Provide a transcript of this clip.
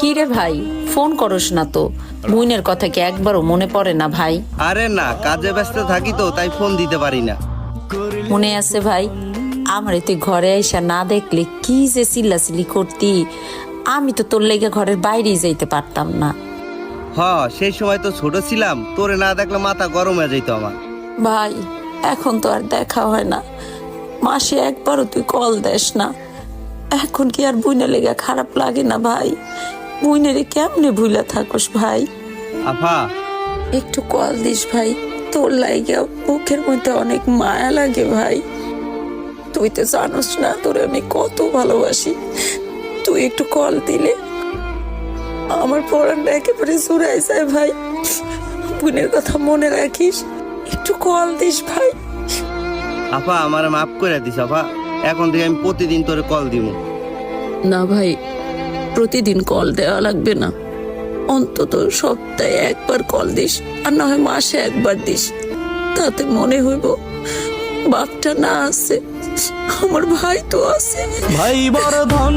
কি রে ভাই, ফোন করস না তো? বুইনের কথা কি একবারও মনে পড়ে না ভাই? আরে না, কাজে ব্যস্ত থাকি তো তাই ফোন দিতে পারি না। মনে আছে ভাই, আমারে তুই ঘরে আইসা না দেখলে কি যে চিল্লাচিল্লি করতি। আমি তো তোর লেগে ঘরের বাইরেই যাইতে পারতাম না। সেই সময় তো ছোট ছিলাম, তোরে না দেখলে মাথা গরম হয়ে যেত আমার। ভাই, এখন তো আর দেখা হয় না, মাসে একবারও তুই কল দেস না। এখন কি আর বুইনের লেগে খারাপ লাগে না ভাই? বুইনেরে কেমনে ভুলা থাকস ভাই? আফা, একটু কল দিস ভাই, তোর লাইগা বুকের মধ্যে অনেক মায়া লাগে ভাই। তুই তো জানোস না তোরে আমি কত ভালোবাসি। তুই একটু কল দিলে আমার পড়ানটা একেবারে জুড়াই যায় ভাই। বোনের কথা মনে রাখিস, একটু কল দিস ভাই। আফা আমার মাফ করে দিস আফা, এখন থেকে আমি প্রতিদিন তোরে কল দিব। না ভাই, প্রতিদিন কল দেওয়া লাগবে না, অন্তত সপ্তাহে একবার কল দিস, আর না হয় মাসে একবার দিস। তাতে মনে হইব বাপটা না আছে, আমার ভাই তো আছে। ভাই বড় ধন।